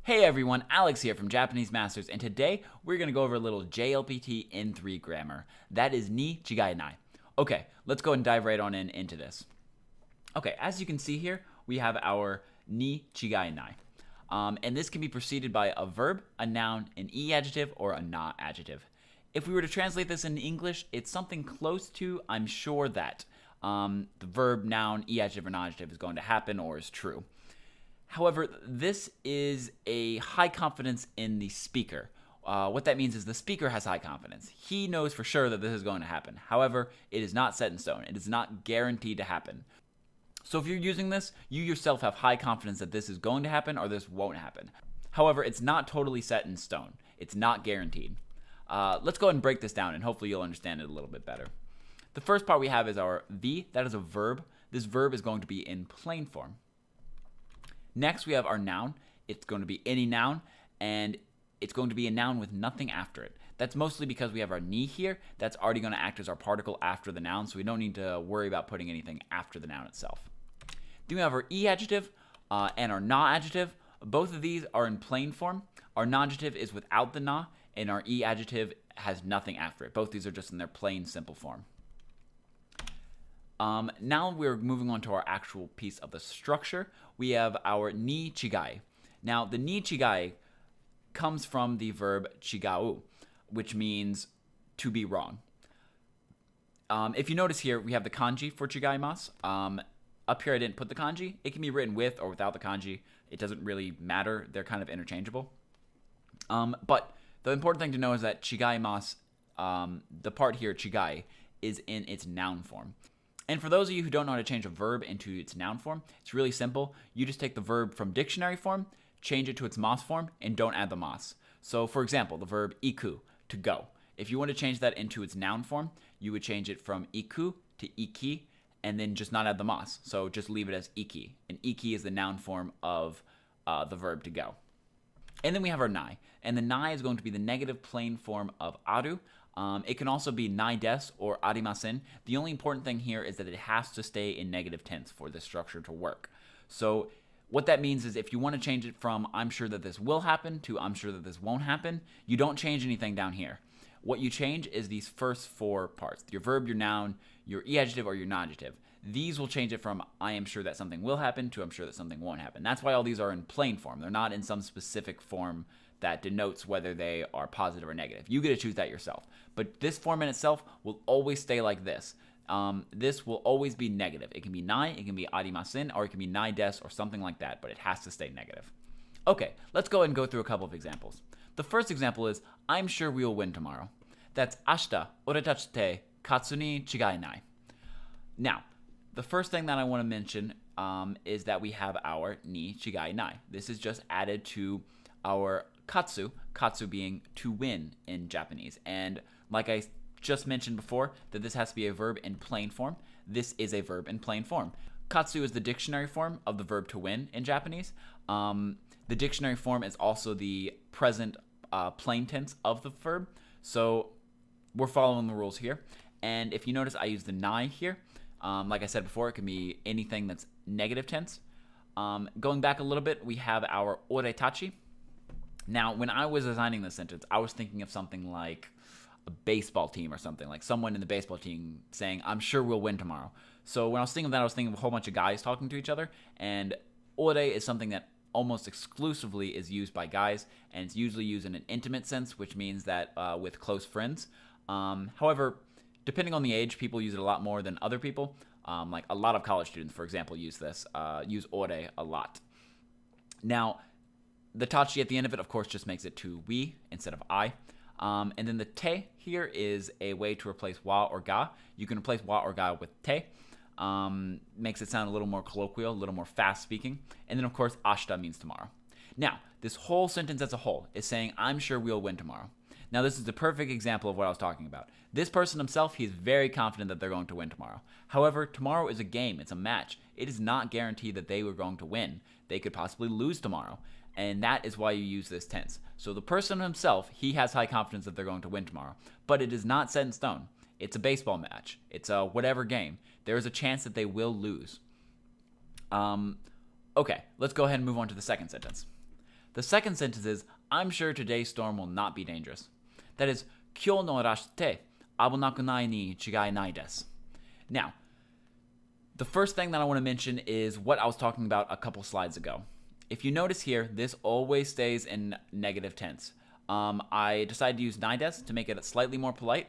Hey everyone, Alex here from Japanese Masters, and today we're going to go over a little JLPT N3 grammar. That is ni, chigai, nai. Okay, let's go and dive right on into this. Okay, as you can see here, we have our ni, chigai, nai. And this can be preceded by a verb, a noun, an e adjective, or a na adjective. If we were to translate this in English, it's something close to I'm sure that the verb, noun, e adjective, or na adjective is going to happen or is true. However, this is a high confidence in the speaker. What that means is the speaker has high confidence. He knows for sure that this is going to happen. However, it is not set in stone. It is not guaranteed to happen. So if you're using this, you yourself have high confidence that this is going to happen or this won't happen. However, it's not totally set in stone. It's not guaranteed. Let's go ahead and break this down, and hopefully you'll understand it a little bit better. The first part we have is our V. That is a verb. This verb is going to be in plain form. Next, we have our noun. It's going to be any noun, and it's going to be a noun with nothing after it. That's mostly because we have our ni here. That's already going to act as our particle after the noun, so we don't need to worry about putting anything after the noun itself. Then we have our e adjective and our na adjective. Both of these are in plain form. Our na adjective is without the na, and our e adjective has nothing after it. Both these are just in their plain, simple form. Now we're moving on to our actual piece of the structure. We have our ni chigai. Now, the ni chigai comes from the verb chigau, which means to be wrong. If you notice here, we have the kanji for chigaimasu. Up here, I didn't put the kanji. It can be written with or without the kanji. It doesn't really matter. They're kind of interchangeable. But the important thing to know is that chigaimasu, the part here, chigai, is in its noun form. And for those of you who don't know how to change a verb into its noun form, it's really simple. You just take the verb from dictionary form, change it to its mas form, and don't add the mas. So, for example, the verb iku, to go. If you want to change that into its noun form, you would change it from iku to iki, and then just not add the mas. So just leave it as iki. And iki is the noun form of the verb to go. And then we have our nai. And the nai is going to be the negative plain form of aru. It can also be nai desu or arimasen. The only important thing here is that it has to stay in negative tense for this structure to work. So what that means is if you want to change it from I'm sure that this will happen to I'm sure that this won't happen, you don't change anything down here. What you change is these first four parts, your verb, your noun, your e adjective, or your na adjective. These will change it from I am sure that something will happen to I'm sure that something won't happen. That's why all these are in plain form. They're not in some specific form that denotes whether they are positive or negative. You get to choose that yourself. But this form in itself will always stay like this. This will always be negative. It can be nai, it can be arimasen, or it can be nai desu, or something like that, but it has to stay negative. Okay, let's go ahead and go through a couple of examples. The first example is, I'm sure we will win tomorrow. That's ashita, oretachi te katsu ni chigai nai. Now, the first thing that I want to mention is that we have our ni chigai nai. This is just added to our katsu being to win in Japanese. And like I just mentioned before, that this has to be a verb in plain form. This is a verb in plain form. Katsu is the dictionary form of the verb to win in Japanese. The dictionary form is also the present plain tense of the verb. So we're following the rules here. And if you notice, I use the nai here. Like I said before, it can be anything that's negative tense. Going back a little bit, we have our oretachi. Now, when I was designing this sentence, I was thinking of something like a baseball team or something, like someone in the baseball team saying, I'm sure we'll win tomorrow. So when I was thinking of that, I was thinking of a whole bunch of guys talking to each other, and ore is something that almost exclusively is used by guys, and it's usually used in an intimate sense, which means that with close friends. However, depending on the age, people use it a lot more than other people. Like a lot of college students, for example, use ore a lot. Now, the tachi at the end of it, of course, just makes it to we instead of I. And then the te here is a way to replace wa or ga. You can replace wa or ga with te. Makes it sound a little more colloquial, a little more fast speaking. And then, of course, ashita means tomorrow. Now, this whole sentence as a whole is saying, I'm sure we'll win tomorrow. Now, this is the perfect example of what I was talking about. This person himself, he is very confident that they're going to win tomorrow. However, tomorrow is a game. It's a match. It is not guaranteed that they were going to win. They could possibly lose tomorrow. And that is why you use this tense. So the person himself, he has high confidence that they're going to win tomorrow. But it is not set in stone. It's a baseball match. It's a whatever game. There is a chance that they will lose. Okay, let's go ahead and move on to the second sentence. The second sentence is, I'm sure today's storm will not be dangerous. That is, 今日の嵐って危なくないに違いないです. Now, the first thing that I want to mention is what I was talking about a couple slides ago. If you notice here, this always stays in negative tense. I decided to use nai des to make it slightly more polite.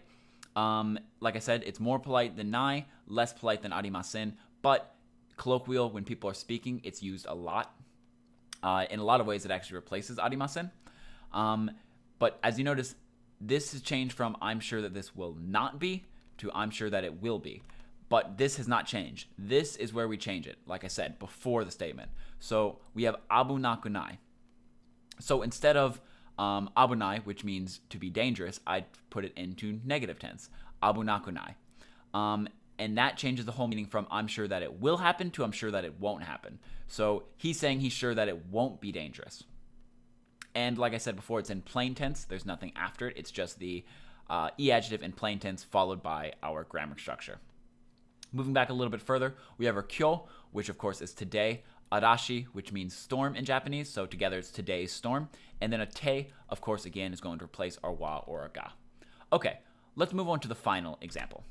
Like I said, it's more polite than nai, less polite than arimasen, but colloquial, when people are speaking, it's used a lot. In a lot of ways, it actually replaces arimasen. But as you notice, this has changed from I'm sure that this will not be to I'm sure that it will be. But this has not changed. This is where we change it, like I said, before the statement. So we have abunakunai. So instead of abunai, which means to be dangerous, I put it into negative tense, abunakunai. And that changes the whole meaning from I'm sure that it will happen to I'm sure that it won't happen. So he's saying he's sure that it won't be dangerous. And like I said before, it's in plain tense. There's nothing after it. It's just the e adjective in plain tense followed by our grammar structure. Moving back a little bit further, we have our kyo, which of course is today, arashi, which means storm in Japanese, so together it's today's storm, and then a te, of course, again, is going to replace our wa or our ga. Okay, let's move on to the final example.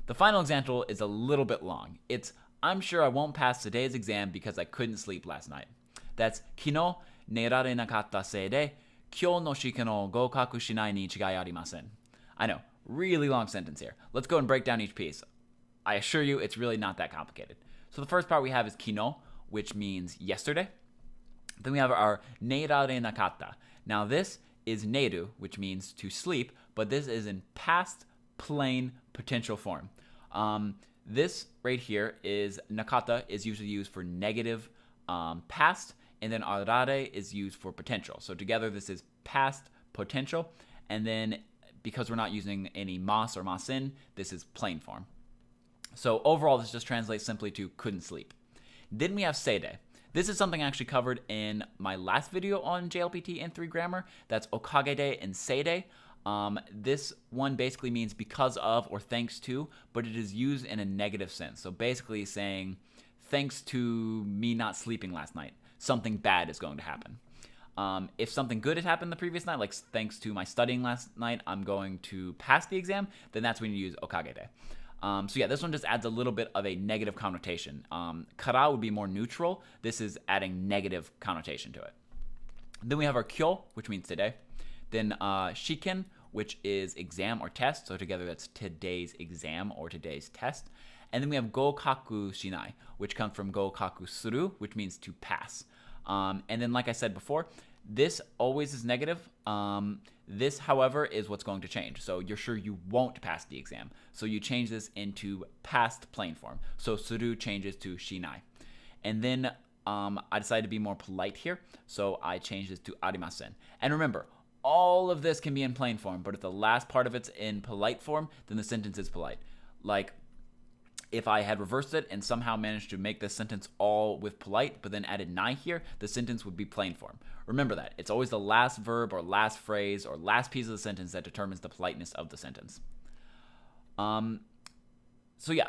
The final example is a little bit long. It's, I'm sure I won't pass today's exam because I couldn't sleep last night. That's, kino nerare nakatta sei de, kyou no shiki no gokaku shinai ni chigai arimasen. I know, really long sentence here. Let's go and break down each piece. I assure you, it's really not that complicated. So the first part we have is kino, which means yesterday. Then we have our neirare nakatta. Now this is neru, which means to sleep, but this is in past plain potential form. This right here is nakatta is usually used for negative past, and then arare is used for potential. So together this is past potential, and then because we're not using any mas or masin, this is plain form. So overall, this just translates simply to couldn't sleep. Then we have seide. This is something I actually covered in my last video on JLPT N3 grammar. That's okagede and seide. This one basically means because of or thanks to, but it is used in a negative sense. So basically saying, thanks to me not sleeping last night, something bad is going to happen. If something good had happened the previous night, like thanks to my studying last night, I'm going to pass the exam, then that's when you use okagede. So yeah, this one just adds a little bit of a negative connotation. Kara would be more neutral. This is adding negative connotation to it. Then we have our kyo, which means today. Then shiken, which is exam or test. So together that's today's exam or today's test. And then we have gokaku shinai, which comes from gokaku suru, which means to pass. And then like I said before, this always is negative. This, however, is what's going to change. So you're sure you won't pass the exam. So you change this into past plain form. So suru changes to shinai. And then I decided to be more polite here. So I changed this to arimasen. And remember, all of this can be in plain form, but if the last part of it's in polite form, then the sentence is polite. Like, if I had reversed it and somehow managed to make this sentence all with polite, but then added nai here, the sentence would be plain form. Remember that. It's always the last verb or last phrase or last piece of the sentence that determines the politeness of the sentence. So yeah.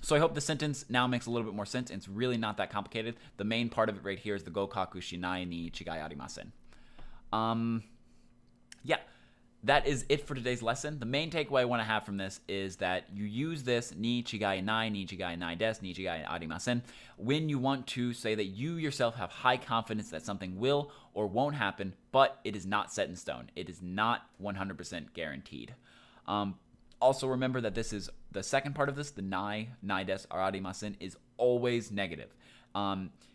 So I hope the sentence now makes a little bit more sense. It's really not that complicated. The main part of it right here is the gokaku shinai ni chigai arimasen. Yeah. That is it for today's lesson. The main takeaway I want to have from this is that you use this ni chigai nai, ni chigai nai des, ni chigai arimasen when you want to say that you yourself have high confidence that something will or won't happen, but it is not set in stone. It is not 100% guaranteed. Also remember that this is the second part of this, the nai des, arimasen, is always negative.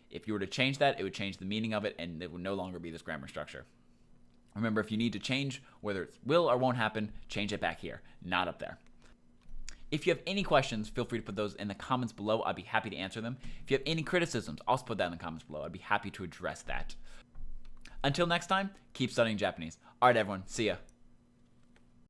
If you were to change that, it would change the meaning of it and it would no longer be this grammar structure. Remember, if you need to change whether it will or won't happen, change it back here, not up there. If you have any questions, feel free to put those in the comments below. I'd be happy to answer them. If you have any criticisms, also put that in the comments below. I'd be happy to address that. Until next time, keep studying Japanese. All right, everyone. See ya.